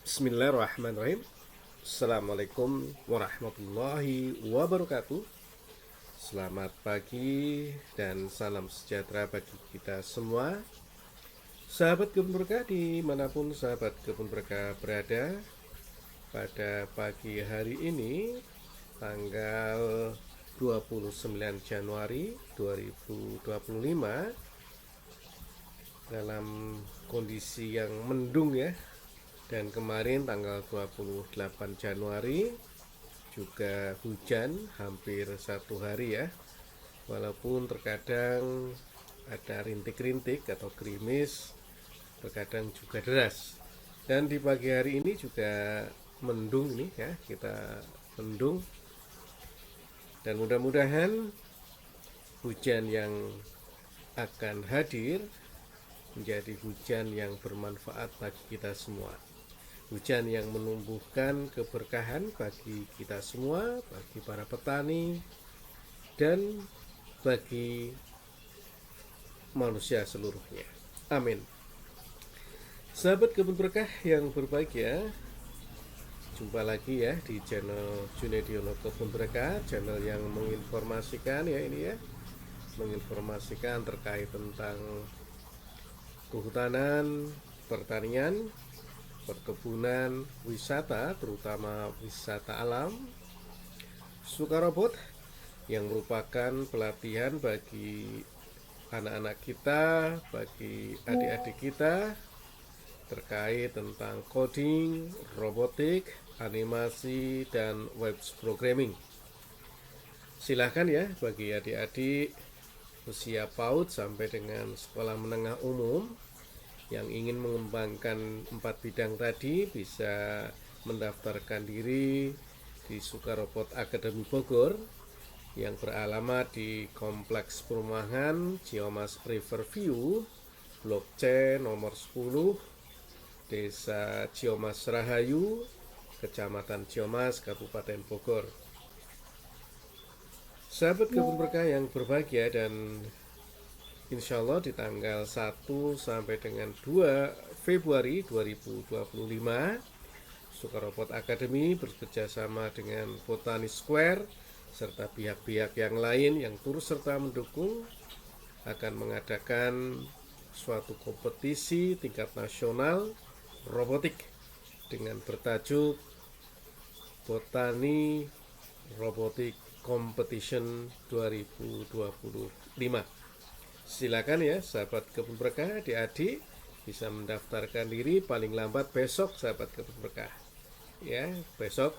Bismillahirrahmanirrahim. Assalamualaikum warahmatullahi wabarakatuh. Selamat pagi dan salam sejahtera bagi kita semua. Sahabat kebun berkah dimanapun sahabat kebun berkah berada, pada pagi hari ini tanggal 29 Januari 2025 dalam kondisi yang mendung ya. Dan kemarin tanggal 28 Januari juga hujan hampir satu hari ya. Walaupun terkadang ada rintik-rintik atau gerimis, terkadang juga deras. Dan di pagi hari ini juga mendung nih ya, kita mendung. Dan mudah-mudahan hujan yang akan hadir menjadi hujan yang bermanfaat bagi kita semua. Hujan yang menumbuhkan keberkahan bagi kita semua, bagi para petani, dan bagi manusia seluruhnya. Amin. Sahabat kebun berkah yang berbahagia, jumpa lagi ya di channel Junediono Kebun Berkah, channel yang menginformasikan ya ini ya, menginformasikan terkait tentang kehutanan, pertanian, perkebunan, wisata, terutama wisata alam, Sukarobot, yang merupakan pelatihan bagi anak-anak kita, bagi adik-adik kita terkait tentang coding, robotik, animasi, dan web programming. Silahkan ya bagi adik-adik usia PAUD sampai dengan sekolah menengah umum yang ingin mengembangkan 4 bidang tadi bisa mendaftarkan diri di Sukarobot Academy Bogor yang beralamat di Kompleks Perumahan Ciamas Riverview, Blok C nomor 10, Desa Ciamas Rahayu, Kecamatan Ciamas, Kabupaten Bogor. Sahabat kebun berkah yang berbahagia, dan insya Allah di tanggal 1 sampai dengan 2 Februari 2025 Sukarobot Academy bekerjasama dengan Botani Square serta pihak-pihak yang lain yang turut serta mendukung akan mengadakan suatu kompetisi tingkat nasional robotik dengan bertajuk Botani Robotic Competition 2025. Silakan ya sahabat kebun berkah, adik-adik bisa mendaftarkan diri paling lambat besok sahabat kebun berkah. Ya, besok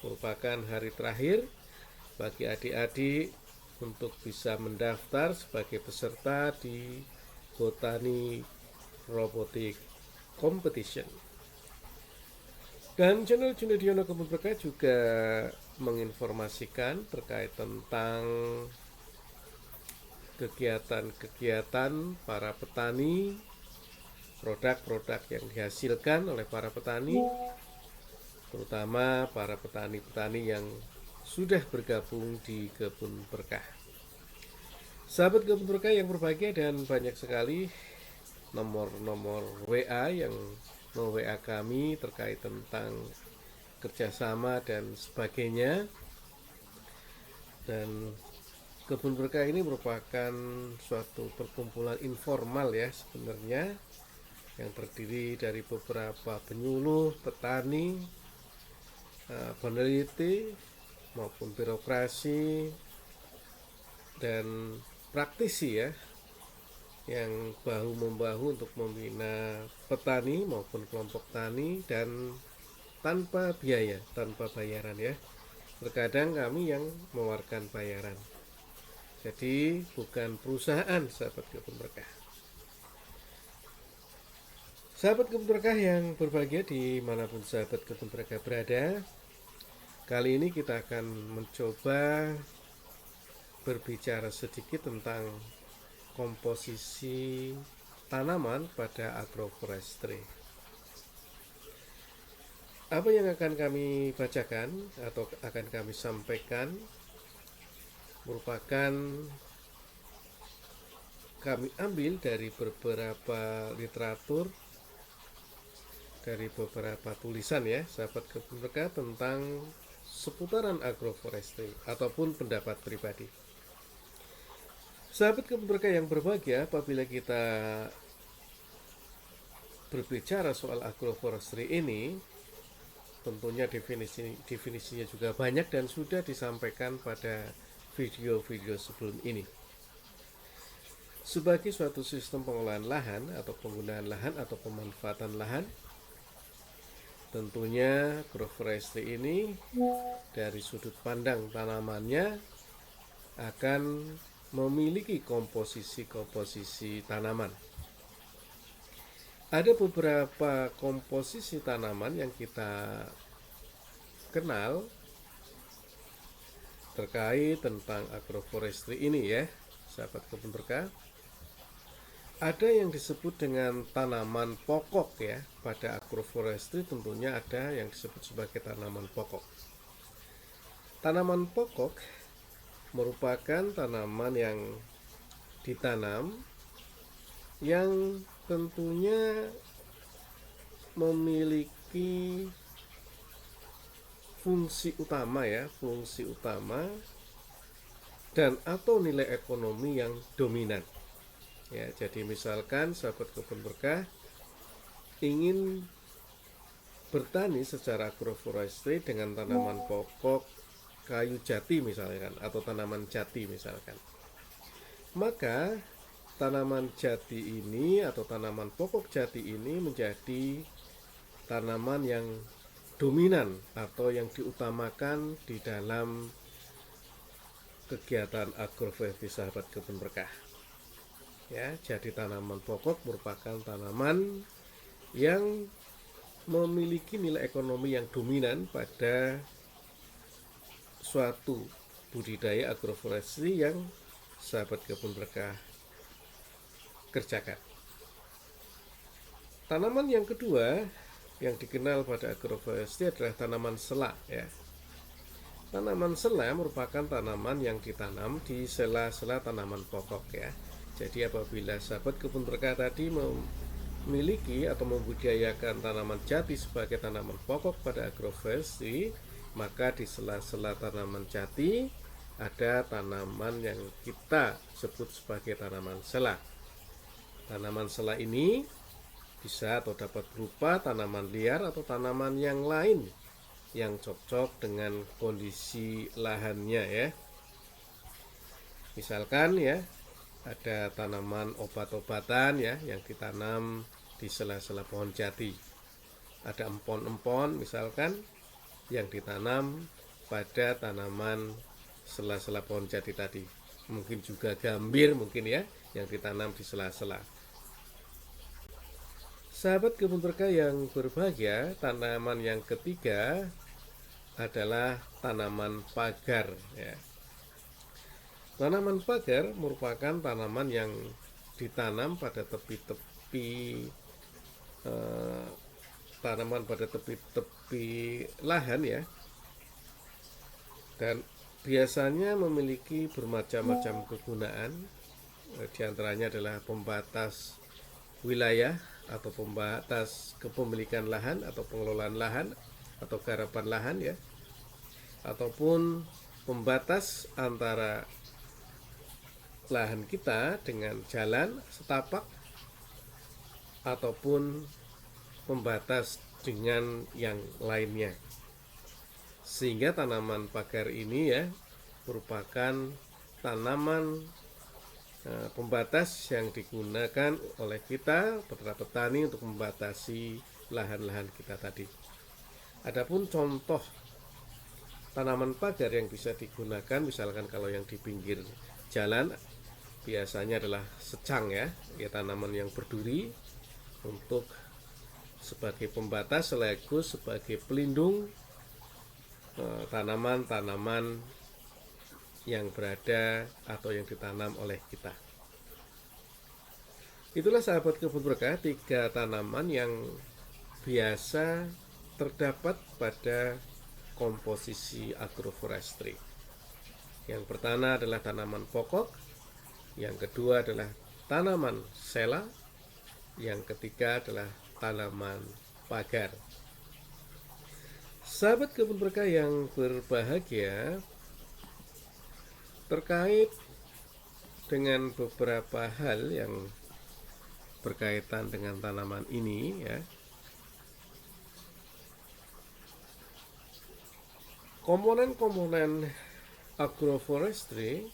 merupakan hari terakhir bagi adik-adik untuk bisa mendaftar sebagai peserta di Botani Robotic Competition. Dan channel Junediono Kebun Berkah juga menginformasikan terkait tentang kegiatan-kegiatan para petani, produk-produk yang dihasilkan oleh para petani, terutama para petani-petani yang sudah bergabung di Kebun Berkah. Sahabat Kebun Berkah yang berbahagia, dan banyak sekali nomor-nomor WA yang WA kami terkait tentang kerjasama dan sebagainya. Dan Kebun Berkah ini merupakan suatu perkumpulan informal ya sebenarnya, yang terdiri dari beberapa penyuluh, petani, peneliti maupun birokrasi dan praktisi ya, yang bahu-membahu untuk membina petani maupun kelompok tani dan tanpa biaya, tanpa bayaran ya. Terkadang kami yang mengeluarkan bayaran. Jadi bukan perusahaan sahabat kebun berkah. Sahabat kebun berkah yang berbahagia dimanapun sahabat kebun berkah berada, kali ini kita akan mencoba berbicara sedikit tentang komposisi tanaman pada agroforestry. Apa yang akan kami bacakan atau akan kami sampaikan merupakan kami ambil dari beberapa literatur dari beberapa tulisan ya sahabat kebun berkah tentang seputaran agroforestry ataupun pendapat pribadi. Sahabat kebun berkah yang berbahagia, apabila kita berbicara soal agroforestry ini, tentunya definisinya juga banyak dan sudah disampaikan pada video-video sebelum ini. Sebagai suatu sistem pengelolaan lahan atau penggunaan lahan atau pemanfaatan lahan, tentunya agroforestry ini dari sudut pandang tanamannya akan memiliki komposisi tanaman. Ada beberapa komposisi tanaman yang kita kenal terkait tentang agroforestry ini ya, sahabat kebun berkah. Ada yang disebut dengan tanaman pokok ya. Pada agroforestry tentunya ada yang disebut sebagai tanaman pokok. Tanaman pokok merupakan tanaman yang ditanam yang tentunya memiliki fungsi utama ya, fungsi utama dan atau nilai ekonomi yang dominan. Ya, jadi misalkan sahabat kebun berkah ingin bertani secara agroforestry dengan tanaman pokok kayu jati misalkan atau tanaman jati misalkan, maka tanaman jati ini atau tanaman pokok jati ini menjadi tanaman yang dominan atau yang diutamakan di dalam kegiatan agroforestry sahabat kebun berkah. Ya, jadi tanaman pokok merupakan tanaman yang memiliki nilai ekonomi yang dominan pada suatu budidaya agroforestry yang sahabat kebun berkah kerjakan. Tanaman yang kedua yang dikenal pada agroforestry adalah tanaman sela ya. Tanaman sela merupakan tanaman yang ditanam di sela-sela tanaman pokok ya. Jadi apabila sahabat kebun berkah tadi memiliki atau membudidayakan tanaman jati sebagai tanaman pokok pada agroforestry, maka di sela-sela tanaman jati ada tanaman yang kita sebut sebagai tanaman sela. Tanaman sela ini bisa atau dapat berupa tanaman liar atau tanaman yang lain yang cocok dengan kondisi lahannya ya. Misalkan ya, ada tanaman obat-obatan ya yang ditanam di sela-sela pohon jati. Ada empon-empon misalkan yang ditanam pada tanaman sela-sela pohon jati tadi. Mungkin juga gambir mungkin ya yang ditanam di sela-sela. Sahabat kebun berkah yang berbahagia, tanaman yang ketiga adalah tanaman pagar ya. Tanaman pagar merupakan tanaman yang ditanam pada tepi-tepi lahan ya, dan biasanya memiliki bermacam-macam kegunaan. Di antaranya adalah pembatas wilayah atau pembatas kepemilikan lahan atau pengelolaan lahan atau garapan lahan ya, ataupun pembatas antara lahan kita dengan jalan setapak ataupun pembatas dengan yang lainnya. Sehingga tanaman pagar ini ya merupakan tanaman pembatas yang digunakan oleh kita petani untuk membatasi lahan-lahan kita tadi. Adapun contoh tanaman pagar yang bisa digunakan misalkan kalau yang di pinggir jalan biasanya adalah secang ya, tanaman yang berduri untuk sebagai pembatas sekaligus sebagai pelindung tanaman-tanaman yang berada atau yang ditanam oleh kita. Itulah sahabat kebun berkah, 3 tanaman yang biasa terdapat pada komposisi agroforestry. Yang pertama adalah tanaman pokok, yang kedua adalah tanaman sela, yang ketiga adalah tanaman pagar. Sahabat kebun berkah yang berbahagia, terkait dengan beberapa hal yang berkaitan dengan tanaman ini ya. Komponen-komponen agroforestry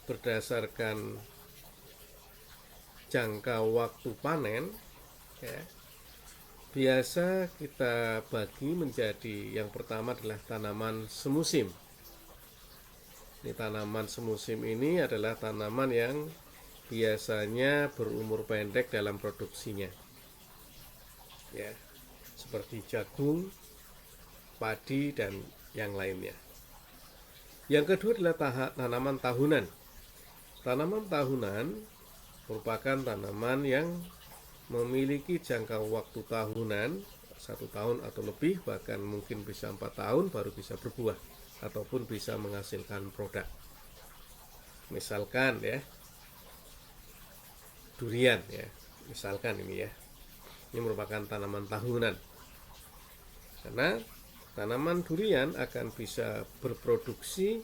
berdasarkan jangka waktu panen ya, biasa kita bagi menjadi, yang pertama adalah tanaman semusim. Ini tanaman semusim ini adalah tanaman yang biasanya berumur pendek dalam produksinya ya, seperti jagung, padi, dan yang lainnya. Yang kedua adalah tanaman tahunan. Tanaman tahunan merupakan tanaman yang memiliki jangka waktu tahunan, 1 tahun atau lebih, bahkan mungkin bisa 4 tahun baru bisa berbuah ataupun bisa menghasilkan produk. Misalkan ya, durian ya, misalkan ini ya, ini merupakan tanaman tahunan. Karena tanaman durian akan bisa berproduksi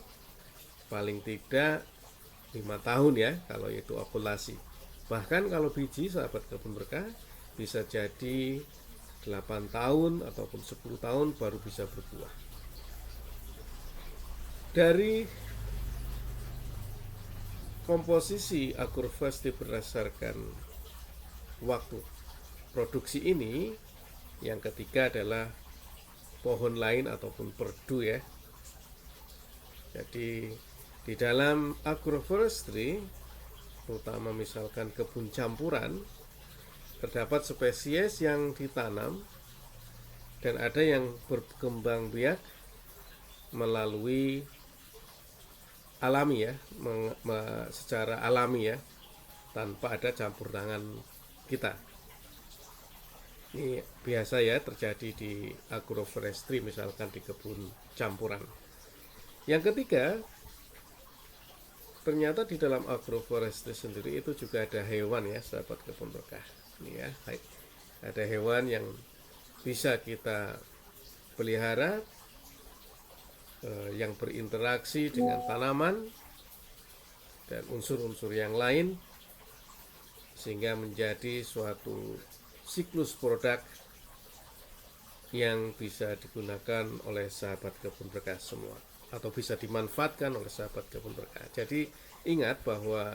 paling tidak 5 tahun ya, kalau itu okulasi. Bahkan kalau biji, sahabat kebun berkah, bisa jadi 8 tahun ataupun 10 tahun baru bisa berbuah. Dari komposisi agroforestry berdasarkan waktu produksi ini, yang ketiga adalah pohon lain ataupun perdu ya. Jadi di dalam agroforestry, terutama misalkan kebun campuran, terdapat spesies yang ditanam dan ada yang berkembang biak melalui alami ya, secara alami ya, tanpa ada campur tangan kita. Ini biasa ya terjadi di agroforestry, misalkan di kebun campuran. Yang ketiga, ternyata di dalam agroforestry sendiri itu juga ada hewan ya, sahabat kebun berkah. Ini ya, ada hewan yang bisa kita pelihara, yang berinteraksi dengan tanaman dan unsur-unsur yang lain, sehingga menjadi suatu siklus produk yang bisa digunakan oleh sahabat kebun berkah semua, atau bisa dimanfaatkan oleh sahabat kebun berkah. Jadi ingat bahwa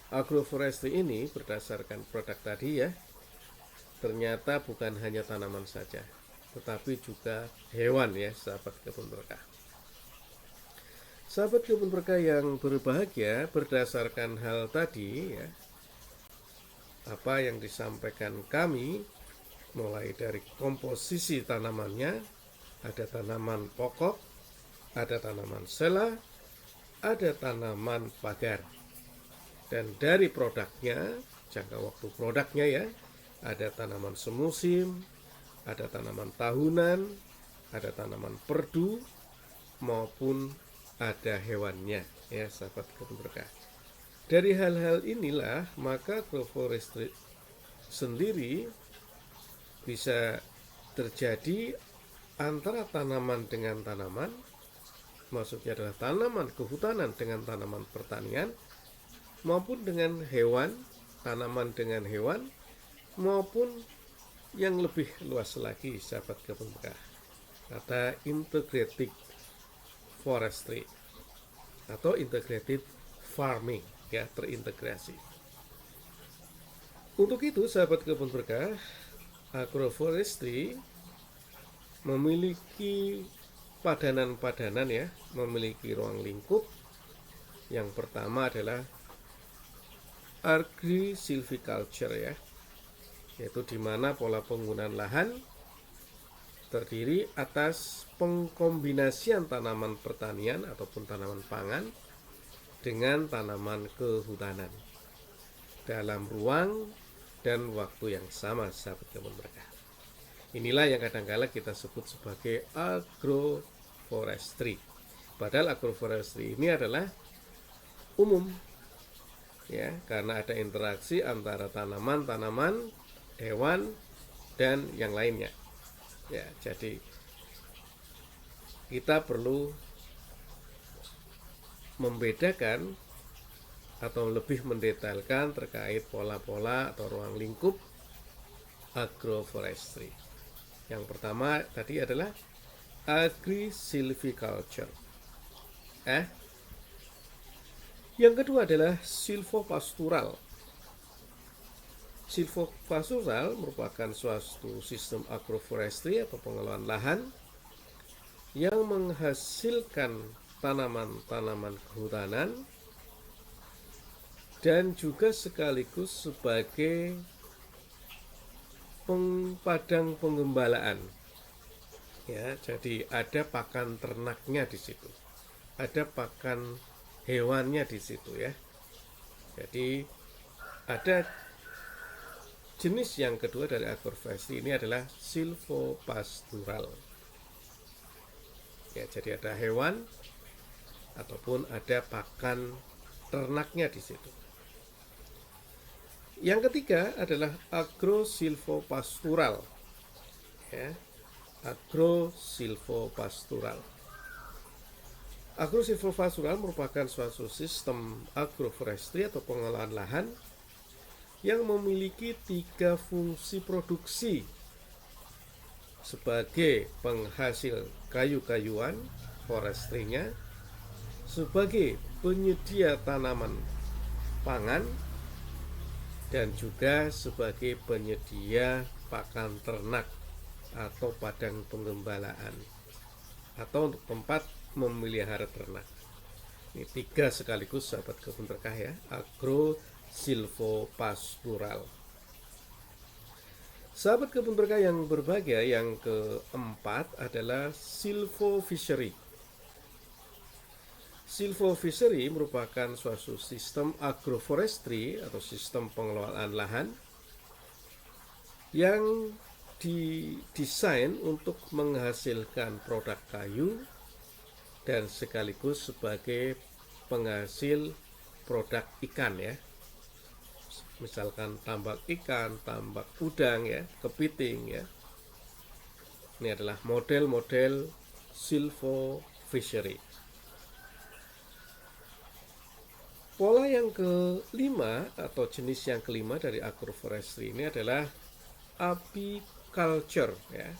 agroforestry ini berdasarkan produk tadi ya, ternyata bukan hanya tanaman saja, tetapi juga hewan ya, sahabat kebun berkah. Sahabat kebun berkah yang berbahagia, berdasarkan hal tadi ya, apa yang disampaikan kami, mulai dari komposisi tanamannya, ada tanaman pokok, ada tanaman sela, ada tanaman pagar, dan dari produknya, jangka waktu produknya ya, ada tanaman semusim, ada tanaman tahunan, ada tanaman perdu, maupun ada hewannya ya, sahabat kebun berkah. Dari hal-hal inilah maka agroforestry sendiri bisa terjadi antara tanaman dengan tanaman, maksudnya adalah tanaman kehutanan dengan tanaman pertanian, maupun dengan hewan, tanaman dengan hewan, maupun yang lebih luas lagi, sahabat kebun berkah, kata integrated forestry atau integrated farming ya, terintegrasi. Untuk itu sahabat kebun berkah, agroforestry memiliki padanan-padanan ya, memiliki ruang lingkup. Yang pertama adalah agri-silviculture ya, yaitu di mana pola penggunaan lahan terdiri atas pengkombinasian tanaman pertanian ataupun tanaman pangan dengan tanaman kehutanan dalam ruang dan waktu yang sama, sahabat kebun berkah. Inilah yang kadang-kala kita sebut sebagai agroforestry. Padahal agroforestry ini adalah umum ya, karena ada interaksi antara tanaman-tanaman hewan, dan yang lainnya. Ya, jadi kita perlu membedakan atau lebih mendetailkan terkait pola-pola atau ruang lingkup agroforestry. Yang pertama tadi adalah agri-silviculture. Yang kedua adalah silvopastural. Silvopastural merupakan suatu sistem agroforestry atau pengelolaan lahan yang menghasilkan tanaman-tanaman kehutanan dan juga sekaligus sebagai padang penggembalaan. Ya, jadi ada pakan ternaknya di situ, ada pakan hewannya di situ ya. Jadi ada jenis yang kedua dari agroforestry ini adalah silvopastural. Ya, jadi ada hewan ataupun ada pakan ternaknya di situ. Yang ketiga adalah agrosilvopastural. Ya, agrosilvopastural. Agrosilvopastural merupakan suatu sistem agroforestry atau pengelolaan lahan yang memiliki 3 fungsi produksi sebagai penghasil kayu-kayuan forestry-nya, sebagai penyedia tanaman pangan, dan juga sebagai penyedia pakan ternak atau padang penggembalaan atau untuk tempat memelihara ternak. Ini 3 sekaligus sahabat kebun berkah ya, agrosilvopastural. Sahabat kebun berkah yang berbahagia, yang keempat adalah silvofishery. Silvofishery merupakan suatu sistem agroforestry atau sistem pengelolaan lahan yang didesain untuk menghasilkan produk kayu dan sekaligus sebagai penghasil produk ikan ya. Misalkan tambak ikan, tambak udang ya, kepiting ya. Ini adalah model-model silvofishery. Pola yang kelima atau jenis yang kelima dari agroforestry ini adalah apiculture ya.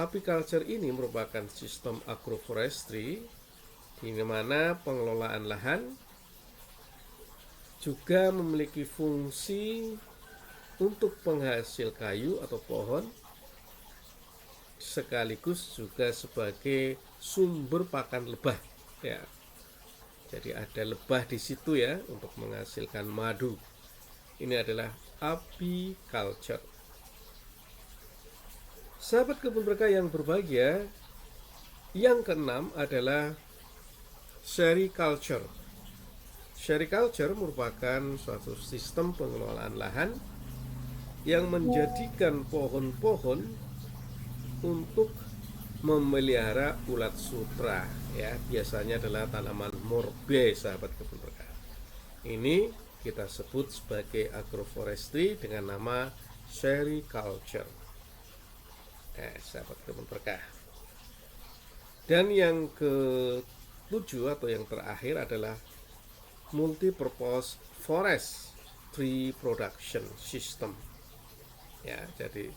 Apiculture ini merupakan sistem agroforestry di mana pengelolaan lahan juga memiliki fungsi untuk penghasil kayu atau pohon, sekaligus juga sebagai sumber pakan lebah ya. Jadi ada lebah di situ ya untuk menghasilkan madu. Ini adalah apiculture. Sahabat kebun berkah yang berbahagia, yang keenam adalah sericulture. Sericulture merupakan suatu sistem pengelolaan lahan yang menjadikan pohon-pohon untuk memelihara ulat sutra ya, biasanya adalah tanaman morbe sahabat kebun berkah. Ini kita sebut sebagai agroforestry dengan nama sericulture. Sahabat kebun berkah. Dan yang ke-7 atau yang terakhir adalah multipurpose forest tree production system. Ya, jadi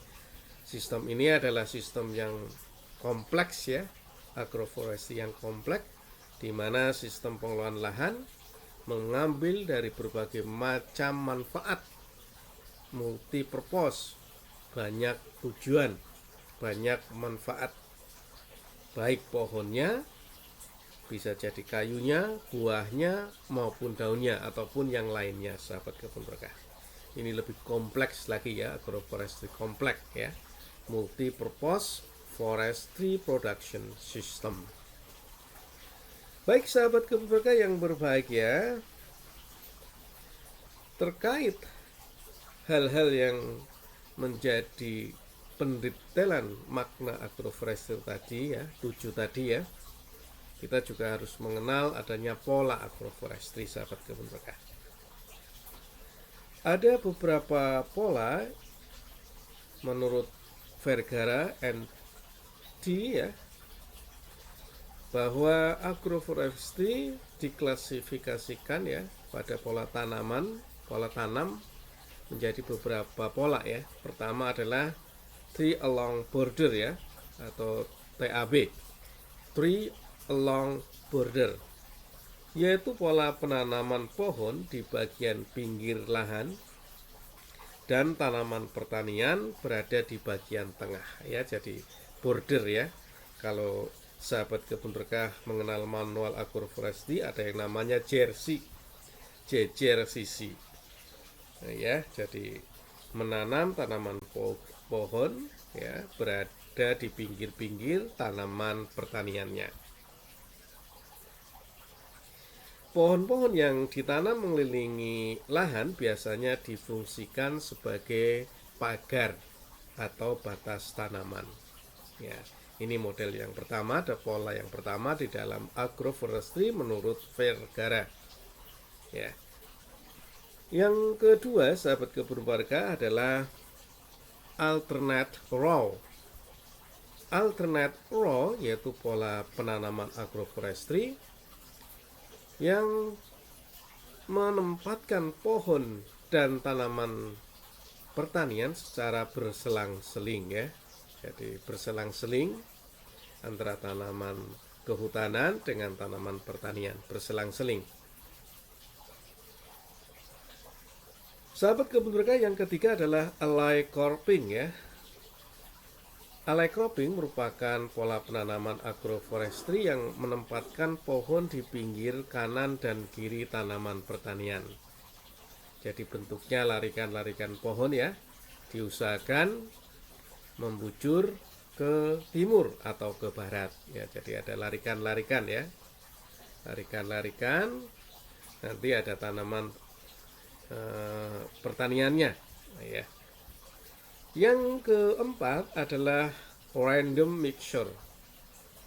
sistem ini adalah sistem yang kompleks ya, agroforestry yang kompleks, di mana sistem pengelolaan lahan mengambil dari berbagai macam manfaat, multipurpose, banyak tujuan, banyak manfaat, baik pohonnya, bisa jadi kayunya, buahnya, maupun daunnya, ataupun yang lainnya sahabat kebun berkah. Ini lebih kompleks lagi ya, agroforestry kompleks ya, multipurpose forestry production system. Baik sahabat kebun berkah yang berbahagia, terkait hal-hal yang menjadi pendetailan makna agroforestry tadi ya, 7 tadi ya, kita juga harus mengenal adanya pola agroforestry sahabat kebun berkah. Ada beberapa pola menurut Vergara and D ya, bahwa agroforestry diklasifikasikan ya pada pola tanam menjadi beberapa pola ya. Pertama adalah tree along border ya, atau TAB, tree along border, yaitu pola penanaman pohon di bagian pinggir lahan dan tanaman pertanian berada di bagian tengah ya. Jadi border ya. Kalau sahabat kebun berkah mengenal manual agroforestry, ada yang namanya jersey, jejer sisi ya. Jadi menanam tanaman pohon ya berada di pinggir-pinggir tanaman pertaniannya. Pohon-pohon yang ditanam mengelilingi lahan biasanya difungsikan sebagai pagar atau batas tanaman ya. Ini model yang pertama, ada pola yang pertama di dalam agroforestry menurut Vergara ya. Yang kedua, sahabat kebun warga, adalah alternate row. Alternate row yaitu pola penanaman agroforestry yang menempatkan pohon dan tanaman pertanian secara berselang-seling ya. Jadi berselang-seling antara tanaman kehutanan dengan tanaman pertanian, berselang-seling. Sahabat kebun berkah, yang ketiga adalah alley cropping ya. Alley cropping merupakan pola penanaman agroforestry yang menempatkan pohon di pinggir kanan dan kiri tanaman pertanian. Jadi bentuknya larikan-larikan pohon ya, diusahakan membujur ke timur atau ke barat ya. Jadi ada larikan-larikan ya, larikan-larikan, nanti ada tanaman pertaniannya ya. Yang keempat adalah random mixture,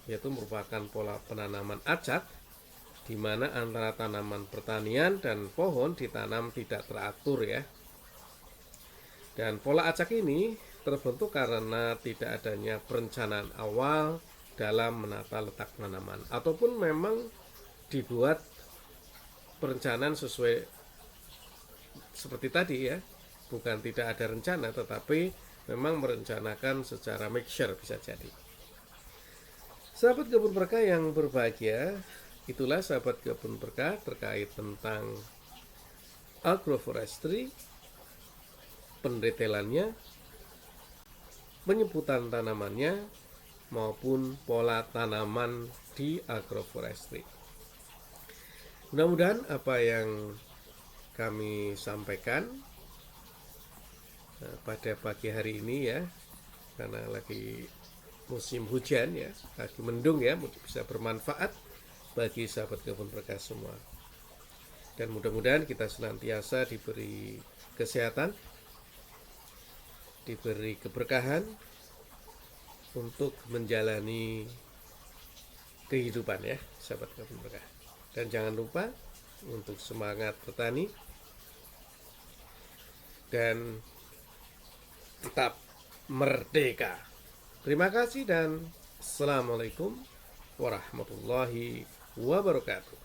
yaitu merupakan pola penanaman acak di mana antara tanaman pertanian dan pohon ditanam tidak teratur ya. Dan pola acak ini terbentuk karena tidak adanya perencanaan awal dalam menata letak tanaman, ataupun memang dibuat perencanaan sesuai seperti tadi ya, bukan tidak ada rencana, tetapi memang merencanakan secara mixture bisa jadi. Sahabat kebun berkah yang berbahagia, itulah sahabat kebun berkah terkait tentang agroforestry, pendetailannya, penyebutan tanamannya, maupun pola tanaman di agroforestry. Mudah-mudahan apa yang kami sampaikan pada pagi hari ini ya, karena lagi musim hujan ya, lagi mendung ya, bisa bermanfaat bagi sahabat kebun berkah semua. Dan mudah-mudahan kita senantiasa diberi kesehatan, diberi keberkahan untuk menjalani kehidupan ya, sahabat kebun berkah. Dan jangan lupa untuk semangat bertani dan tetap merdeka. Terima kasih dan Assalamualaikum warahmatullahi wabarakatuh.